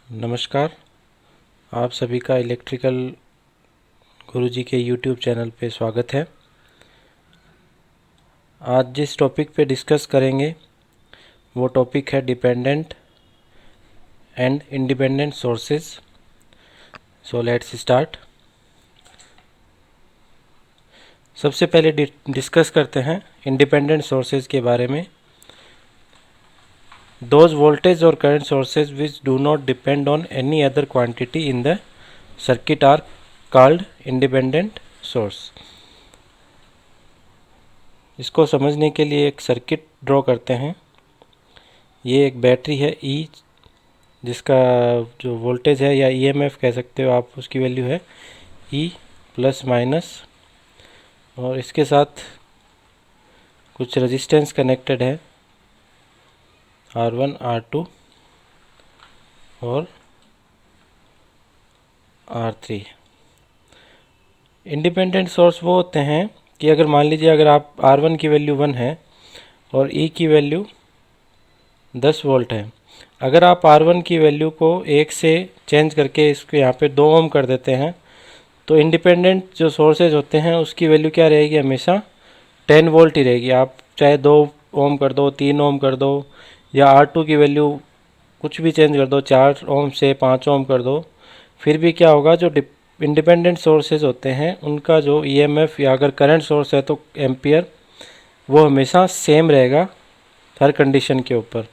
नमस्कार। आप सभी का इलेक्ट्रिकल गुरुजी के यूट्यूब चैनल पे स्वागत है। आज जिस टॉपिक पे डिस्कस करेंगे वो टॉपिक है dependent and independent sources. So let's start. सबसे पहले डिस्कस करते हैं इंडिपेंडेंट सोर्सेज के बारे में। Those voltage or current sources which do not depend on any other quantity in the circuit are called independent source। इसको समझने के लिए एक सर्किट ड्रॉ करते हैं। ये एक बैटरी है E, जिसका जो वोल्टेज है या EMF कह सकते हो आप, उसकी वैल्यू है E प्लस माइनस, और इसके साथ कुछ रेजिस्टेंस कनेक्टेड है R1 R2 और R3। इंडिपेंडेंट सोर्स वो होते हैं कि अगर मान लीजिए अगर आप R1 की वैल्यू 1 है और E की वैल्यू 10 वोल्ट है, अगर आप R1 की वैल्यू को 1 से चेंज करके इसको यहाँ पे 2 ओम कर देते हैं तो इंडिपेंडेंट जो सोर्सेज होते हैं उसकी वैल्यू क्या रहेगी, हमेशा 10 वोल्ट ही रहेगी। आप चाहे 2 ओम कर दो, 3 ओम कर दो, या R2 की वैल्यू कुछ भी चेंज कर दो, 4 ओम से 5 ओम कर दो, फिर भी क्या होगा, जो इंडिपेंडेंट सोर्सेज होते हैं उनका जो EMF या अगर करंट सोर्स है तो एम्पियर, वो हमेशा सेम रहेगा हर कंडीशन के ऊपर।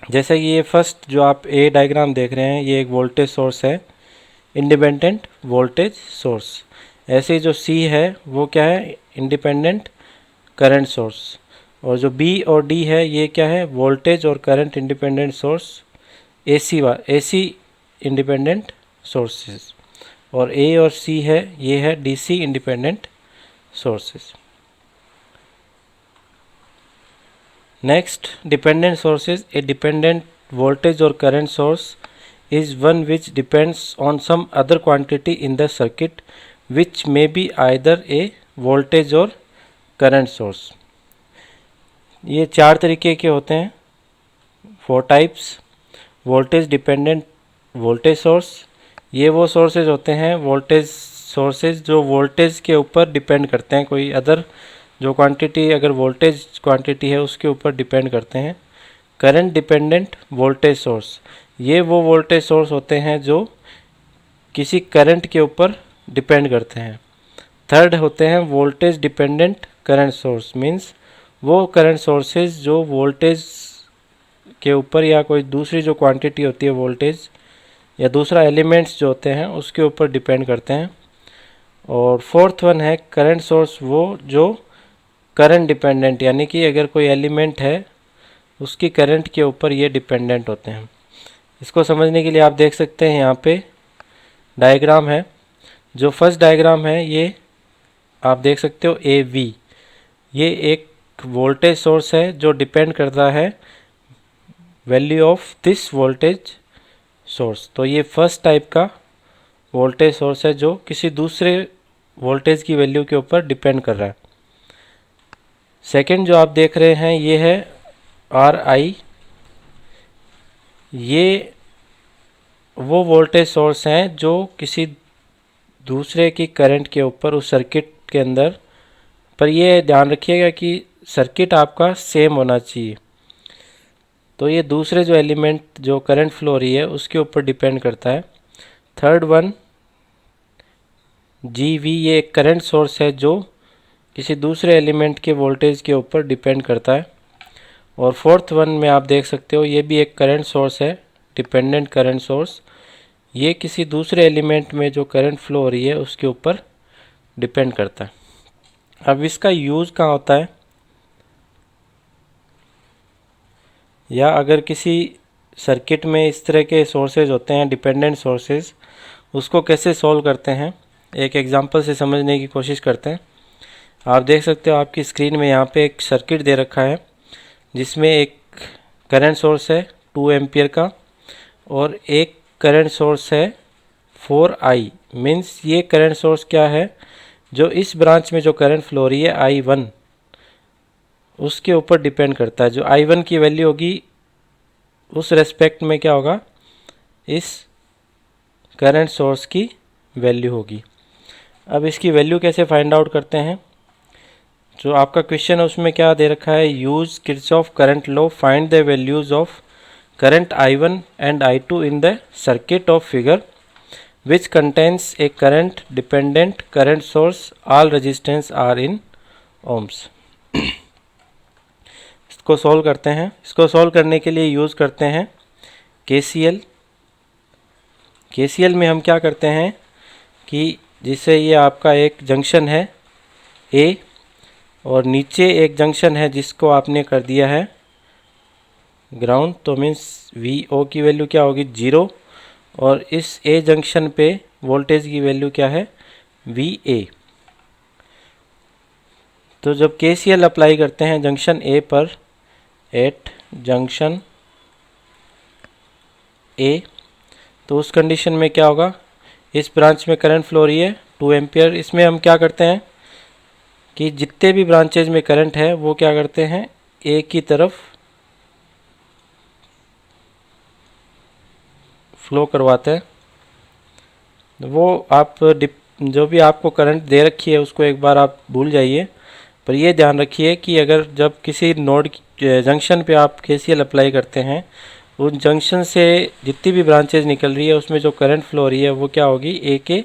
जैसे कि ये फर्स्ट जो आप ए डायग्राम देख रहे हैं, ये एक वोल्टेज सोर्स है, इंडिपेंडेंट वोल्टेज सोर्स। ऐसे ही जो सी है वो क्या है, इंडिपेंडेंट करंट सोर्स। और जो बी और डी है ये क्या है, वोल्टेज और current independent source, AC independent sources. और ए और सी है, ये है DC independent sources. Next, dependent sources. A dependent voltage or current source is one which depends on some other quantity in the circuit which may be either a voltage or current source। ये 4 तरीके के होते हैं, 4 types. Voltage dependent voltage source, ये वो sources होते हैं, voltage sources जो वोल्टेज के ऊपर डिपेंड करते हैं, कोई अदर जो क्वांटिटी अगर वोल्टेज क्वांटिटी है उसके ऊपर डिपेंड करते हैं। करंट डिपेंडेंट वोल्टेज सोर्स, ये वो वोल्टेज सोर्स होते हैं जो किसी करंट के ऊपर डिपेंड करते हैं। थर्ड होते हैं voltage dependent current source, means वो करंट सोर्सेज जो वोल्टेज के ऊपर या कोई दूसरी जो क्वांटिटी होती है वोल्टेज या दूसरा एलिमेंट्स जो होते हैं उसके ऊपर डिपेंड करते हैं। और फोर्थ वन है करंट सोर्स, वो जो करंट डिपेंडेंट, यानी कि अगर कोई एलिमेंट है उसकी करंट के ऊपर ये डिपेंडेंट होते हैं। इसको समझने के लिए आप देख सकते हैं यहाँ पे डायग्राम है। जो फर्स्ट डायग्राम है ये आप देख सकते हो AV, ये एक वोल्टेज सोर्स है जो डिपेंड करता है value of this voltage source. तो ये फर्स्ट टाइप का वोल्टेज सोर्स है जो किसी दूसरे वोल्टेज की वैल्यू के ऊपर डिपेंड कर रहा है। सेकंड जो आप देख रहे हैं ये है RI, ये वो वोल्टेज सोर्स हैं जो किसी दूसरे की करंट के ऊपर उस सर्किट के अंदर, पर ये ध्यान रखिएगा कि सर्किट आपका सेम होना चाहिए। तो ये दूसरे जो एलिमेंट जो करंट फ्लो हो रही है उसके ऊपर डिपेंड करता है। थर्ड वन GV, ये एक करंट सोर्स है जो किसी दूसरे एलिमेंट के वोल्टेज के ऊपर डिपेंड करता है। और फोर्थ वन में आप देख सकते हो ये भी एक करंट सोर्स है, डिपेंडेंट करंट सोर्स, ये किसी दूसरे एलिमेंट में जो करंट फ्लो हो रही है उसके ऊपर डिपेंड करता है। अब इसका यूज़ कहाँ होता है, या अगर किसी सर्किट में इस तरह के सोर्सेज होते हैं डिपेंडेंट सोर्सेज, उसको कैसे सॉल्व करते हैं, एक एग्जांपल से समझने की कोशिश करते हैं। आप देख सकते हो आपकी स्क्रीन में यहाँ पे एक सर्किट दे रखा है जिसमें एक करंट सोर्स है 2 एम्पियर का और एक करंट सोर्स है 4I, मीन्स ये करंट सोर्स क्या है, जो इस ब्रांच में जो करंट फ्लो हो रही है I1 उसके ऊपर डिपेंड करता है। जो I1 की वैल्यू होगी उस रेस्पेक्ट में क्या होगा, इस करंट सोर्स की वैल्यू होगी। अब इसकी वैल्यू कैसे फाइंड आउट करते हैं? जो आपका क्वेश्चन है उसमें क्या दे रखा है, use Kirchhoff current law, find the values of current I1 and I2 in the circuit of figure which contains a current dependent current source, all resistance are in ohms. इसको सॉल्व करते हैं। इसको सॉल्व करने के लिए use करते हैं KCL। KCL में हम क्या करते हैं कि जिससे ये आपका एक जंक्शन है A और नीचे एक जंक्शन है जिसको आपने कर दिया है ग्राउंड, तो मीन्स VO की वैल्यू क्या होगी 0, और इस A जंक्शन पे वोल्टेज की वैल्यू क्या है VA। तो जब KCL अप्लाई करते हैं जंक्शन A पर, एट जंक्शन A, तो उस कंडीशन में क्या होगा, इस ब्रांच में करंट फ्लो हो रही है 2 एम्पियर। इसमें हम क्या करते हैं कि जितने भी ब्रांचेज में करंट है वो क्या करते हैं A की तरफ फ्लो करवाते हैं। वो आप जो भी आपको करंट दे रखी है उसको एक बार आप भूल जाइए, पर ये ध्यान रखिए कि अगर जब किसी नोड जंक्शन पे आप KCL अप्लाई करते हैं, उस जंक्शन से जितनी भी ब्रांचेज निकल रही है उसमें जो करंट फ्लो हो रही है वो क्या होगी A के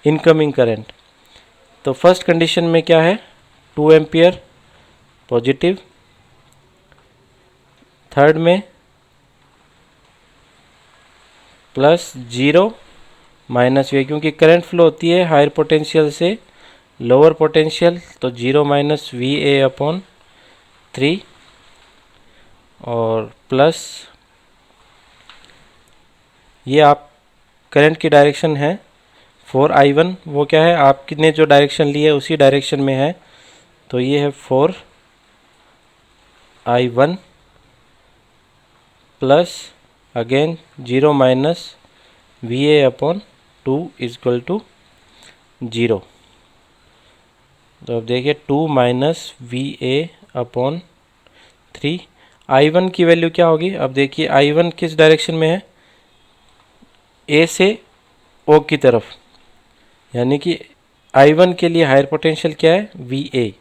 इनकमिंग करंट। तो फर्स्ट कंडीशन में क्या है 2 एम्पियर पॉजिटिव, थर्ड में प्लस 0 माइनस V, क्योंकि करंट फ्लो होती है हायर पोटेंशियल से लोअर पोटेंशियल, तो 0 माइनस VA अपॉन 3, और प्लस ये आप करंट की डायरेक्शन है 4I1, वो क्या है आपने जो डायरेक्शन ली है उसी डायरेक्शन में है, तो ये है 4I1 plus again 0 minus VA upon 2 equal to 0। तो अब देखिए 2 माइनस VA अपॉन 3, I1 की वैल्यू क्या होगी, अब देखिए I1 किस डायरेक्शन में है A से O की तरफ, यानी कि I1 के लिए हायर पोटेंशियल क्या है VA,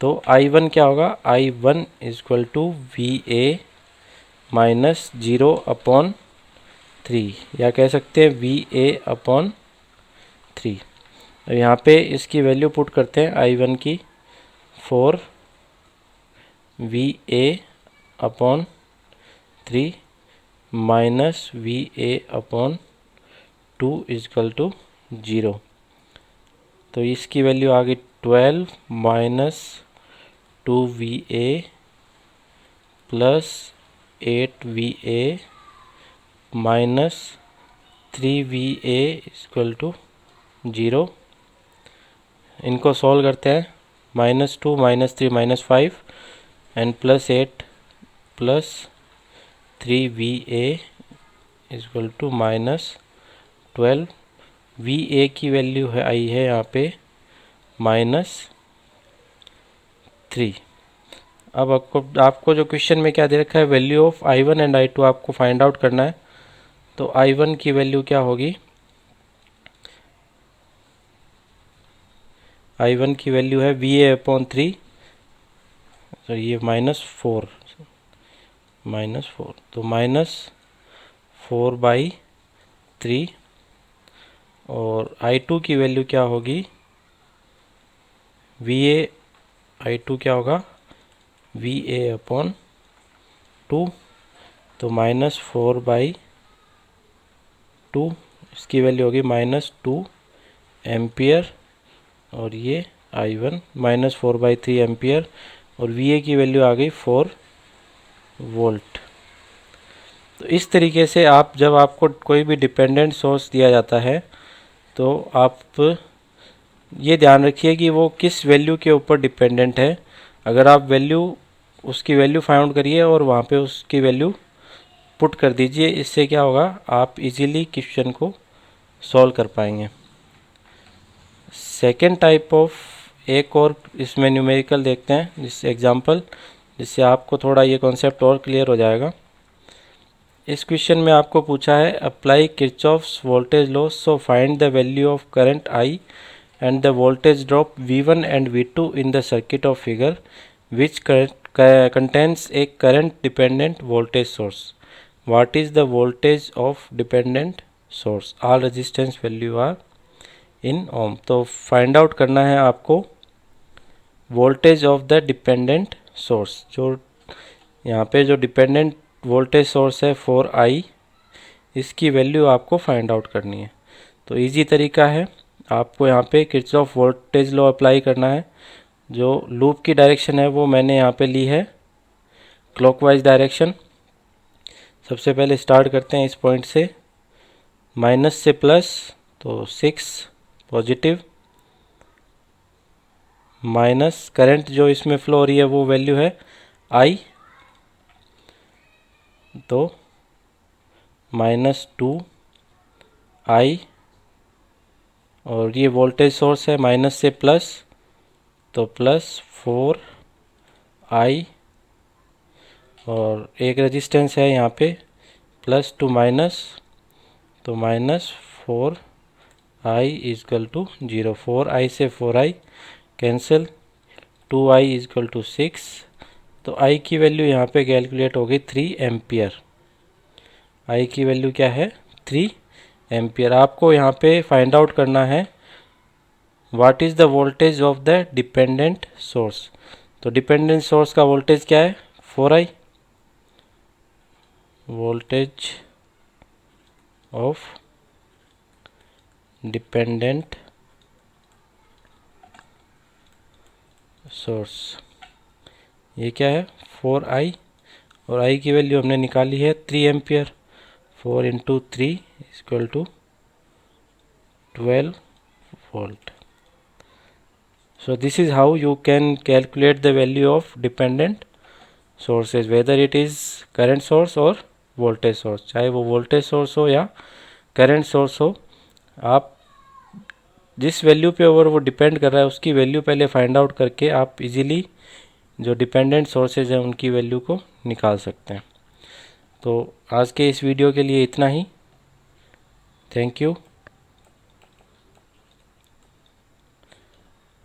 तो I1 क्या होगा I1 equal to VA minus 0 upon 3, या कह सकते हैं VA अपॉन 3। तो यहाँ पे इसकी वैल्यू पुट करते हैं I1 की 4 VA upon 3 minus VA upon 2 equal to 0। तो इसकी वैल्यू आ गई 12 minus 2VA plus 8VA minus 3VA equal to 0। इनको सॉल्व करते हैं, -2 -3 -5 and +8 plus 3VA equal to -12। VA की वैल्यू है आई है यहाँ पे -3। अब आपको जो क्वेश्चन में क्या दे रखा है, value of I1 and I2 आपको फाइंड आउट करना है। तो I1 की वैल्यू क्या होगी, I1 की वैल्यू है VA अपॉन 3, तो ये -4 तो -4/3, और I2 की वैल्यू क्या होगी, VA I2 क्या होगा VA अपॉन 2, तो -4/2, इसकी वैल्यू होगी -2 एम्पियर, और ये I1 -4/3 एम्पियर, और VA की वैल्यू आ गई 4 वोल्ट। तो इस तरीके से आप जब आपको कोई भी डिपेंडेंट सोर्स दिया जाता है तो आप ये ध्यान रखिए कि वो किस वैल्यू के ऊपर डिपेंडेंट है। अगर आप उसकी वैल्यू फाइंड करिए और वहाँ पे उसकी वैल्यू पुट कर दीजिए, इससे क्या होगा आप इजीली क्वेश्चन को सॉल्व कर पाएंगे। सेकेंड टाइप ऑफ एक और इसमें न्यूमेरिकल देखते हैं जिस एग्जांपल, जिससे आपको थोड़ा ये कॉन्सेप्ट और क्लियर हो जाएगा। इस क्वेश्चन में आपको पूछा है apply Kirchhoff's voltage law, so find the value of current I and the voltage drop V1 and V2 in the circuit of figure which contains a current dependent voltage source. What is the voltage of dependent source? All resistance value are in ohm. तो find out करना है आपको voltage of the dependent source. जो यहाँ पे जो dependent voltage source है 4i, इसकी वैल्यू आपको फाइंड आउट करनी है। तो इजी तरीका है, आपको यहाँ पे किरचॉफ वोल्टेज लॉ अप्लाई करना है। जो लूप की डायरेक्शन है वो मैंने यहाँ पे ली है क्लॉकवाइज डायरेक्शन। सबसे पहले स्टार्ट करते हैं इस पॉइंट से, माइनस से प्लस, तो 6 पॉजिटिव, माइनस करंट जो इसमें फ्लो हो रही है वो वैल्यू है आई, तो -2i, और ये वोल्टेज सोर्स है माइनस से प्लस, तो +4i, और एक रेजिस्टेंस है यहाँ पे प्लस टू माइनस, तो -4i इजकल टू 0। 4i से 4i cancel, 2i is equal to 6, तो i की वैल्यू यहाँ पे कैलकुलेट हो गई 3 एम्पियर। i की वैल्यू क्या है 3 एम्पियर। आपको यहाँ पे फाइंड आउट करना है what is the voltage of the dependent source. तो डिपेंडेंट सोर्स का वोल्टेज क्या है 4i, voltage of dependent source, ये क्या है 4i, और i की वैल्यू हमने निकाली है 3 ampere. 4 into 3 equal to 12 volt. So this is how you can calculate the value of dependent sources, whether it is current source or voltage source, चाहे वो voltage source हो या current source हो। आप जिस वैल्यू पे अगर वो डिपेंड कर रहा है उसकी वैल्यू पहले फाइंड आउट करके आप इजीली जो डिपेंडेंट सोर्सेज हैं उनकी वैल्यू को निकाल सकते हैं। तो आज के इस वीडियो के लिए इतना ही। Thank you.